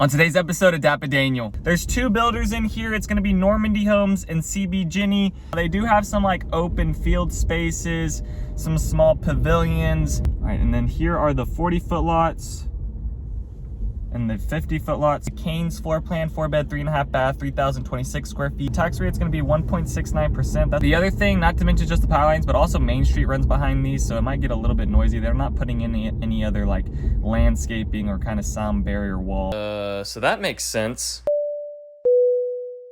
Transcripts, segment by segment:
On today's episode of DAPA.DANIEL, there's two builders in here. It's gonna be Normandy Homes and CB Ginny. They do have some like open field spaces, some small pavilions. All right, and then here are the 40-foot lots and the 50-foot lots. Kane's floor plan, 4-bed, 3.5 bath, 3,026 square feet. Tax rate's gonna be 1.69%. That's the other thing, not to mention just the power lines, but also Main Street runs behind these, so it might get a little bit noisy. They're not putting in any other like landscaping or kind of sound barrier wall. So that makes sense.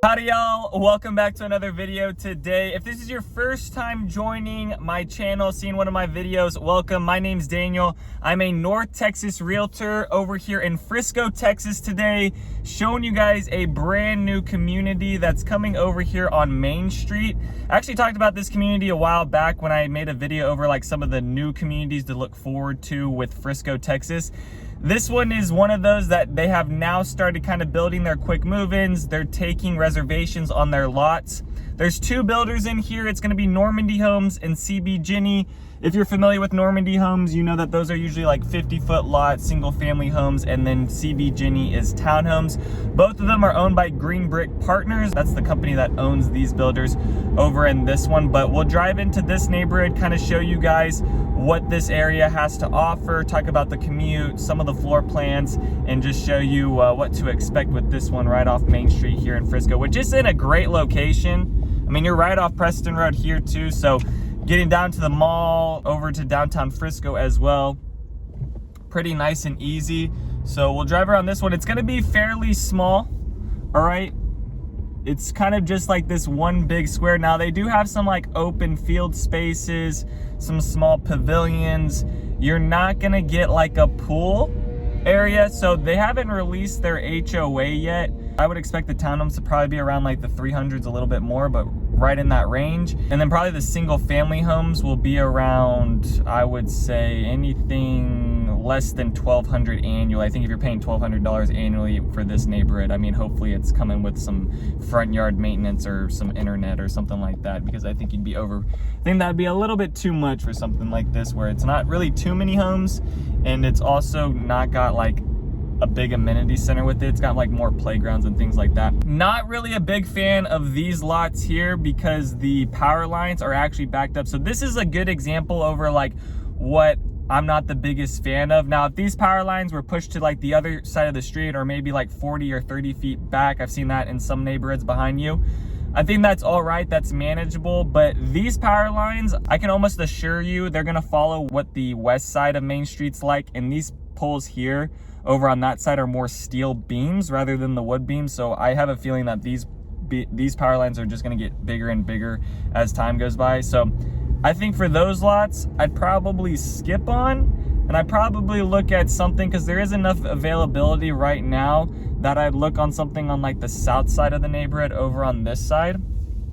Howdy y'all, welcome back to another video today. If this is your first time joining my channel, seeing one of my videos, welcome. My name's Daniel. I'm a North Texas realtor over here in Frisco, Texas today, showing you guys a brand new community that's coming over here on Main Street. I actually talked about this community a while back when I made a video over like some of the new communities to look forward to with Frisco, Texas. This one is one of those that they have now started kind of building their quick move-ins. They're taking reservations on their lots. There's two builders in here. It's going to be Normandy Homes and CB Ginny. If you're familiar with Normandy Homes, you know that those are usually like 50-foot lots, single-family homes, and then CB Ginny is townhomes. Both of them are owned by Green Brick Partners. That's the company that owns these builders over in this one. But we'll drive into this neighborhood, kind of show you guys what this area has to offer, talk about the commute, some of the floor plans, and just show you what to expect with this one right off Main Street here in Frisco, which is in a great location. I mean, you're right off Preston Road here too, so getting down to the mall, over to downtown Frisco as well, pretty nice and easy. So we'll drive around this one. It's gonna be fairly small, all right? It's kind of just like this one big square. Now they do have some like open field spaces, some small pavilions. You're not gonna get like a pool area, so they haven't released their HOA yet. I would expect the townhomes to probably be around like the 300s, a little bit more, but right in that range. And then probably the single family homes will be around, I would say, anything less than $1,200 annually. I think if you're paying $1,200 annually for this neighborhood, I mean, hopefully it's coming with some front yard maintenance or some internet or something like that, because I think you'd be I think that'd be a little bit too much for something like this, where it's not really too many homes, and it's also not got like a big amenity center with it. It's got like more playgrounds and things like that. Not really a big fan of these lots here because the power lines are actually backed up. So this is a good example over like what I'm not the biggest fan of. Now, if these power lines were pushed to like the other side of the street, or maybe like 40 or 30 feet back, I've seen that in some neighborhoods behind you, I think that's all right, that's manageable. But these power lines, I can almost assure you they're gonna follow what the west side of Main Street's like, and these poles here over on that side are more steel beams rather than the wood beams. So I have a feeling that these power lines are just gonna get bigger and bigger as time goes by. So I think for those lots, I'd probably skip on, and I'd probably look at something, because there is enough availability right now that I'd look on something on like the south side of the neighborhood over on this side.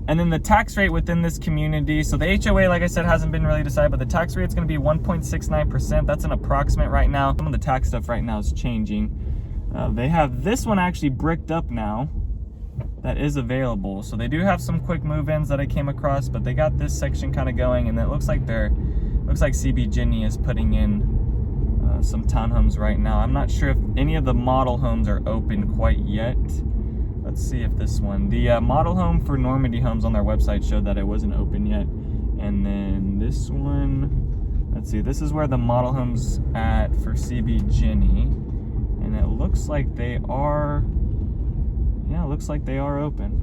And then the tax rate within this community, so the HOA, like I said, hasn't been really decided, but the tax rate is going to be 1.69%. That's an approximate right now. Some of the tax stuff right now is changing. They have this one actually bricked up now that is available. So they do have some quick move-ins that I came across, but they got this section kind of going, and it looks like CB Ginny is putting in some townhomes right now. I'm not sure if any of the model homes are open quite yet. Let's see if this one, the model home for Normandy Homes on their website showed that it wasn't open yet. And then this one, let's see, this is where the model home's at for CB Ginny. And it looks like they are, yeah, it looks like they are open.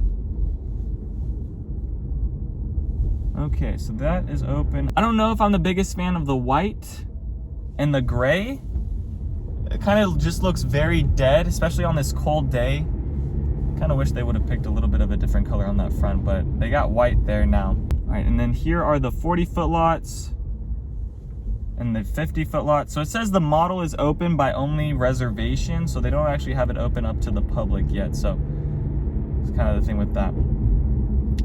Okay, so that is open. I don't know if I'm the biggest fan of the white and the gray. It kind of just looks very dead, especially on this cold day. Kind of wish they would have picked a little bit of a different color on that front, but they got white there now. All right, and then here are the 40-foot lots and the 50-foot lots. So it says the model is open by only reservation, so they don't actually have it open up to the public yet. So it's kind of the thing with that.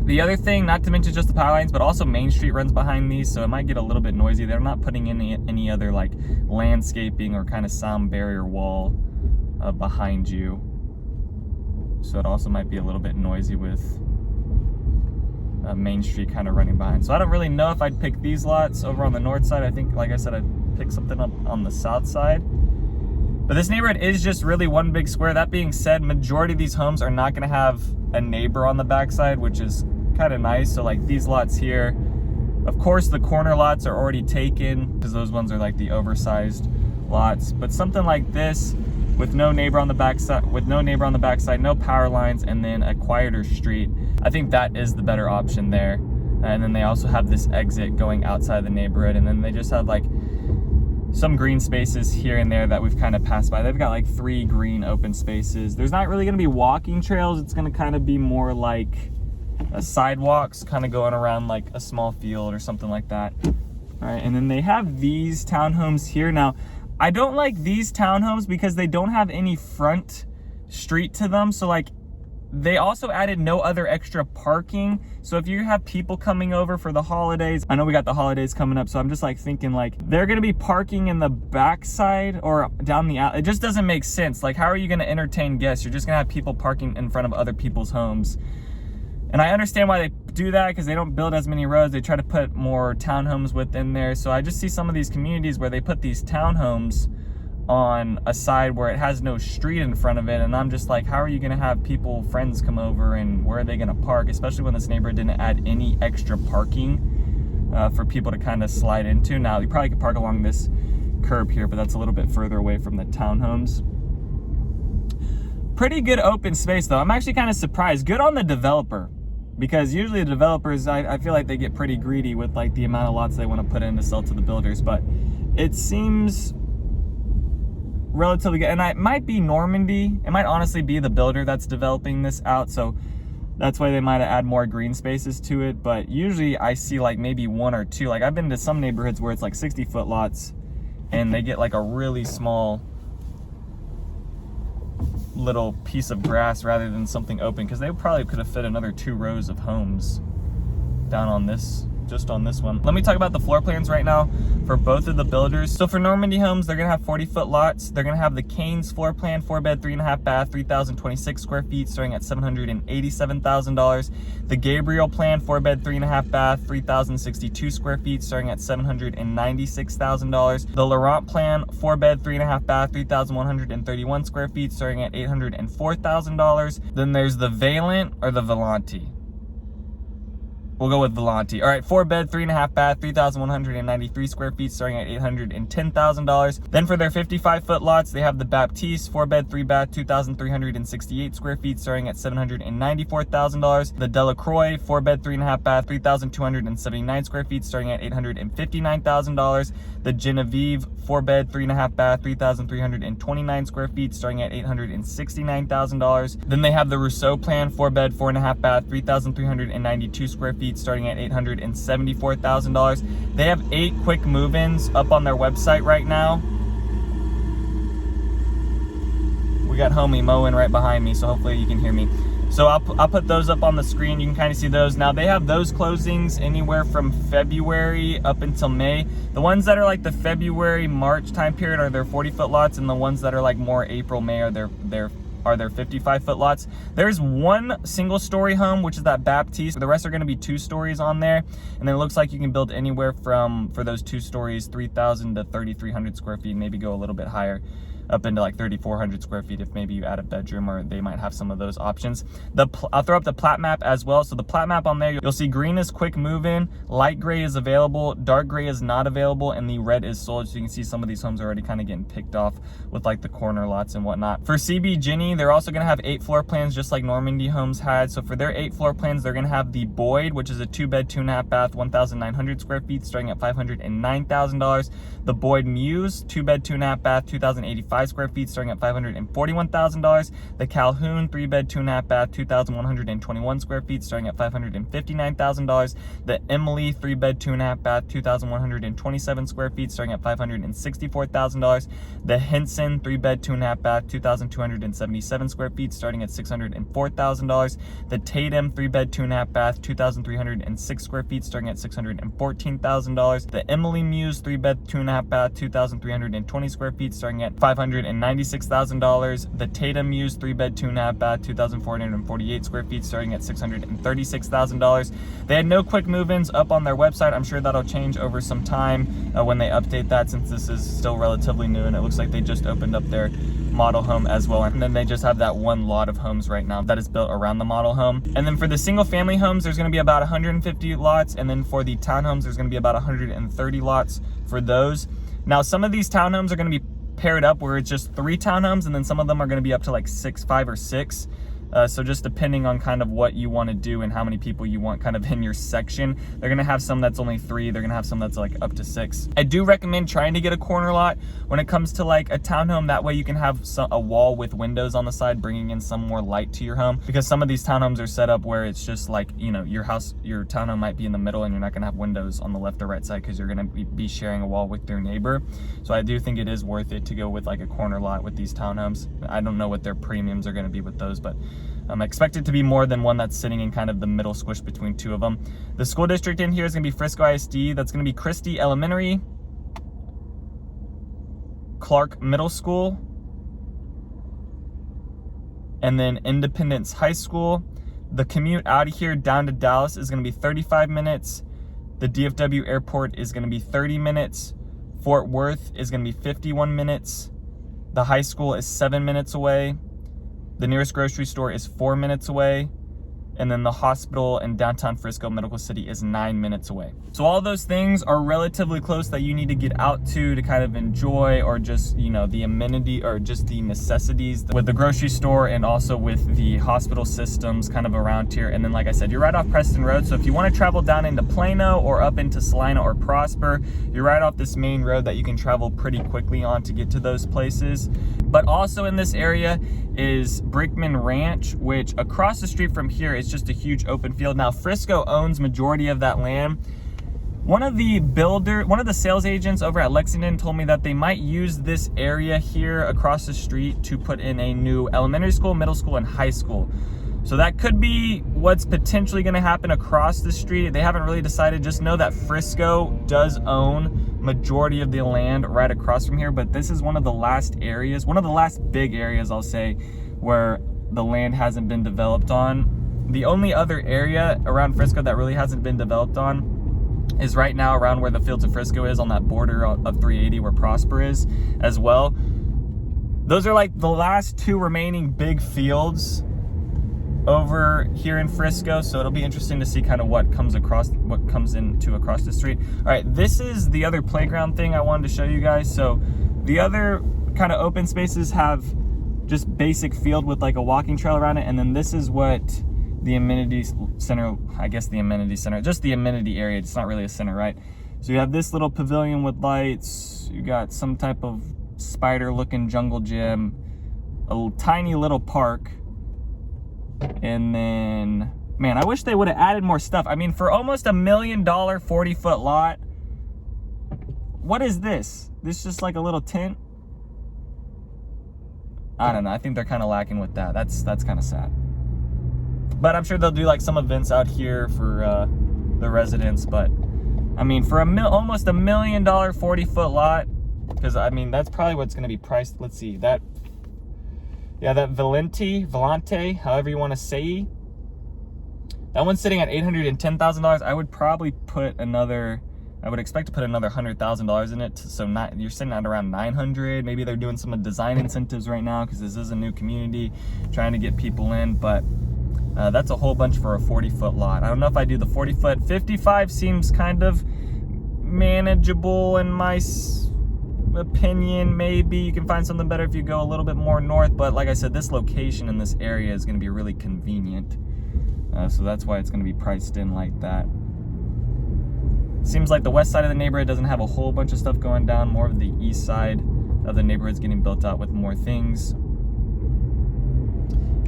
The other thing, not to mention just the power lines, but also Main Street runs behind these, so it might get a little bit noisy. They're not putting in any other like landscaping or kind of sound barrier wall behind you. So it also might be a little bit noisy with Main Street kind of running behind. So I don't really know if I'd pick these lots over on the north side. I think, like I said, I'd pick something up on the south side. But this neighborhood is just really one big square. That being said, majority of these homes are not gonna have a neighbor on the backside, which is kind of nice. So like these lots here, of course the corner lots are already taken because those ones are like the oversized lots. But something like this with no neighbor on the backside, no power lines, and then a quieter street, I think that is the better option there. And then they also have this exit going outside the neighborhood, and then they just have like some green spaces here and there that we've kind of passed by. They've got like 3 green open spaces. There's not really gonna be walking trails. It's gonna kind of be more like sidewalks kind of going around like a small field or something like that. All right, and then they have these townhomes here. Now, I don't like these townhomes because they don't have any front street to them. So like, they also added no other extra parking. So if you have people coming over for the holidays, I know we got the holidays coming up, so I'm just like thinking like they're gonna be parking in the backside or down the alley. It just doesn't make sense. Like, how are you gonna entertain guests? You're just gonna have people parking in front of other people's homes. And I understand why they do that, because they don't build as many roads. They try to put more townhomes within there. So I just see some of these communities where they put these townhomes on a side where it has no street in front of it, and I'm just like, how are you gonna have people, friends come over, and where are they gonna park, especially when this neighborhood didn't add any extra parking for people to kind of slide into. Now, you probably could park along this curb here, but that's a little bit further away from the townhomes. Pretty good open space though. I'm actually kind of surprised. Good on the developer, because usually the developers, I feel like they get pretty greedy with like the amount of lots they want to put in to sell to the builders, but it seems relatively good. And it might be Normandy. It might honestly be the builder that's developing this out, so that's why they might have add more green spaces to it. But usually I see like maybe 1 or 2. Like, I've been to some neighborhoods where it's like 60-foot lots and they get like a really small little piece of grass rather than something open, because they probably could have fit another 2 rows of homes down on this, just on this one. Let me talk about the floor plans right now for both of the builders. So for Normandy Homes, they're gonna have 40-foot lots. They're gonna have the Canes floor plan, 4-bed, 3.5 bath, 3,026 square feet, starting at $787,000. The Gabriel plan, 4-bed, 3.5 bath, 3,062 square feet, starting at $796,000. The Laurent plan, 4-bed, 3.5 bath, 3,131 square feet, starting at $804,000. Then there's the Valent or the Volante. We'll go with Volante. All right, 4-bed, 3.5 bath, 3,193 square feet, starting at $810,000. Then for their 55-foot lots, they have the Baptiste, 4-bed, 3-bath, 2,368 square feet, starting at $794,000. The Delacroix, 4-bed, 3.5 bath, 3,279 square feet, starting at $859,000. The Genevieve, 4-bed, 3.5 bath, 3,329 square feet, starting at $869,000. Then they have the Rousseau plan, 4-bed, 4.5 bath, 3,392 square feet, starting at $874,000. They have 8 quick move-ins up on their website right now. We got homie mowing right behind me, so hopefully you can hear me. So I'll put those up on the screen. You can kind of see those. Now, they have those closings anywhere from February up until May. The ones that are like the February, March time period are their 40-foot lots, and the ones that are like more April, May are their 55-foot lots. There's 1 single-story home, which is that Baptiste. The rest are going to be 2 stories on there, and then it looks like you can build anywhere from, for those 2 stories, 3,000 to 3,300 square feet, maybe go a little bit higher, up into like 3,400 square feet if maybe you add a bedroom, or they might have some of those options. I'll throw up the plat map as well. So the plat map on there, you'll see green is quick move-in, light gray is available, dark gray is not available, and the red is sold. So you can see some of these homes are already kind of getting picked off with like the corner lots and whatnot. For CB Ginny, they're also going to have 8 floor plans, just like Normandy Homes had. So for their 8 floor plans, they're going to have the Boyd, which is a 2-bed, 2.5 bath, 1,900 square feet, starting at $509,000. The Boyd Muse, 2-bed, 2.5 bath, 2,085 square feet, starting at $541,000. The Calhoun, 3-bed, 2.5 bath, 2,121 square feet, starting at $559,000. The Emily, 3-bed, 2.5 bath, 2,127 square feet, starting at $564,000. The Henson, 3-bed, 2.5 bath, 2,277 square feet, starting at $604,000. The Tatum, 3-bed, 2.5 bath, 2,306 square feet, starting at $614,000. The Emily Muse, 3-bed, 2.5 2.5 bath, 2,320 square feet, starting at $596,000. The Tatum used 3-bed, 2.5 bath, 2,448 square feet, starting at $636,000. They had no quick move-ins up on their website. I'm sure that'll change over some time when they update that, since this is still relatively new, and it looks like they just opened up their model home as well. And then they just have that one lot of homes right now that is built around the model home. And then for the single family homes, there's going to be about 150 lots, and then for the townhomes, there's going to be about 130 lots for those. Now, some of these townhomes are going to be paired up where it's just 3 townhomes, and then some of them are going to be up to like 5 or 6. So just depending on kind of what you want to do and how many people you want kind of in your section. They're going to have some that's only 3. They're going to have some that's like up to 6. I do recommend trying to get a corner lot when it comes to like a townhome. That way you can have a wall with windows on the side, bringing in some more light to your home. Because some of these townhomes are set up where it's just like, you know, your townhome might be in the middle and you're not going to have windows on the left or right side because you're going to be sharing a wall with your neighbor. So I do think it is worth it to go with like a corner lot with these townhomes. I don't know what their premiums are going to be with those, but I expect it to be more than one that's sitting in kind of the middle squish between 2 of them. The school district in here is going to be Frisco ISD. That's going to be Christie Elementary, Clark Middle School, and then Independence High School. The commute out of here down to Dallas is going to be 35 minutes. The DFW airport is going to be 30 minutes. Fort Worth is going to be 51 minutes. The high school is 7 minutes away. The nearest grocery store is 4 minutes away. And then the hospital in downtown Frisco Medical City is 9 minutes away. So all those things are relatively close that you need to get out to kind of enjoy, or just, you know, the amenity or just the necessities with the grocery store and also with the hospital systems kind of around here. And then, like I said, you're right off Preston Road. So if you want to travel down into Plano or up into Salina or Prosper, you're right off this main road that you can travel pretty quickly on to get to those places. But also in this area is Brickman Ranch, which across the street from here is just a huge open field. Now, Frisco owns majority of that land. One of the sales agents over at Lexington told me that they might use this area here across the street to put in a new elementary school, middle school, and high school. So that could be what's potentially going to happen across the street. They haven't really decided. Just know that Frisco does own majority of the land right across from here, but this is one of the last big areas, I'll say, where the land hasn't been developed on. The only other area around Frisco that really hasn't been developed on is right now around where the Fields of Frisco is, on that border of 380 where Prosper is as well. Those are like the last 2 remaining big fields over here in Frisco, so it'll be interesting to see kind of what comes across the street. All right, this is the other playground thing I wanted to show you guys. So the other kind of open spaces have just basic field with like a walking trail around it, and then this is what the amenity center, just the amenity area. It's not really a center, right? So you have this little pavilion with lights. You got some type of spider-looking jungle gym, a tiny little park. And then, man, I wish they would have added more stuff. I mean, for almost $1 million 40-foot lot, what is this? This just like a little tent? I don't know. I think they're kind of lacking with that. That's kind of sad. But I'm sure they'll do like some events out here for the residents. But I mean, for almost $1 million 40-foot lot, because I mean, that's probably what's going to be priced. Let's see that. Yeah, that Volante, however you want to say. That one's sitting at $810,000. I would expect to put another $100,000 in it. So you're sitting at around $900,000. Maybe they're doing some design incentives right now because this is a new community, trying to get people in. But that's a whole bunch for a 40-foot lot. I don't know if I do the 40-foot. 55 seems kind of manageable in my opinion. Maybe you can find something better if you go a little bit more north, but like I said, this location in this area is going to be really convenient, so that's why it's going to be priced in like that. Seems like the west side of the neighborhood doesn't have a whole bunch of stuff going down. More of the east side of the neighborhood's getting built out with more things.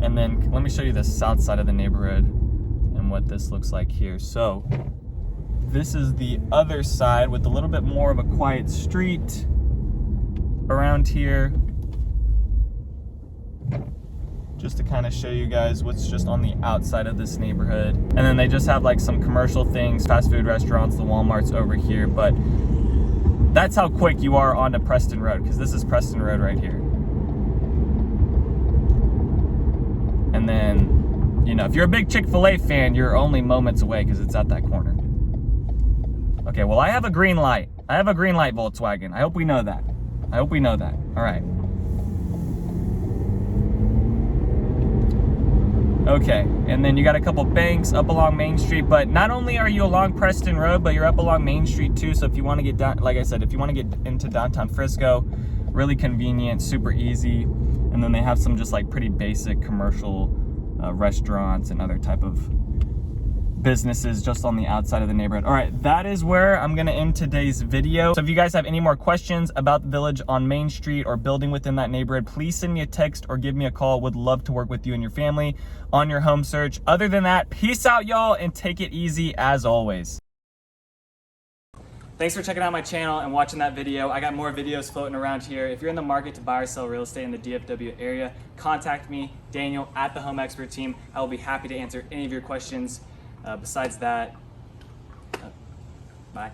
And then let me show you the south side of the neighborhood and what this looks like here. So this is the other side with a little bit more of a quiet street around here, just to kind of show you guys what's just on the outside of this neighborhood. And then they just have like some commercial things, fast food restaurants, the Walmarts over here. But That's how quick you are onto Preston Road, because this is Preston Road right here. And then, you know, if you're a big Chick-fil-A fan, you're only moments away because it's at that corner. Okay, well, I have a green light. I have a green light, Volkswagen. I hope we know that. I hope we know that. All right. Okay, and then you got a couple banks up along Main Street, but not only are you along Preston Road, but you're up along Main Street too. So if you want to get down, like I said, if you want to get into downtown Frisco, really convenient, super easy. And then they have some just like pretty basic commercial restaurants and other type of businesses just on the outside of the neighborhood. All right, that is where I'm gonna end today's video. So if you guys have any more questions about the village on Main Street or building within that neighborhood, please send me a text or give me a call. Would love to work with you and your family on your home search. Other than that, peace out, y'all, and take it easy as always. Thanks for checking out my channel and watching that video. I got more videos floating around here. If you're in the market to buy or sell real estate in the DFW area, contact me, Daniel, at the Home Expert Team. I will be happy to answer any of your questions. Besides that, bye.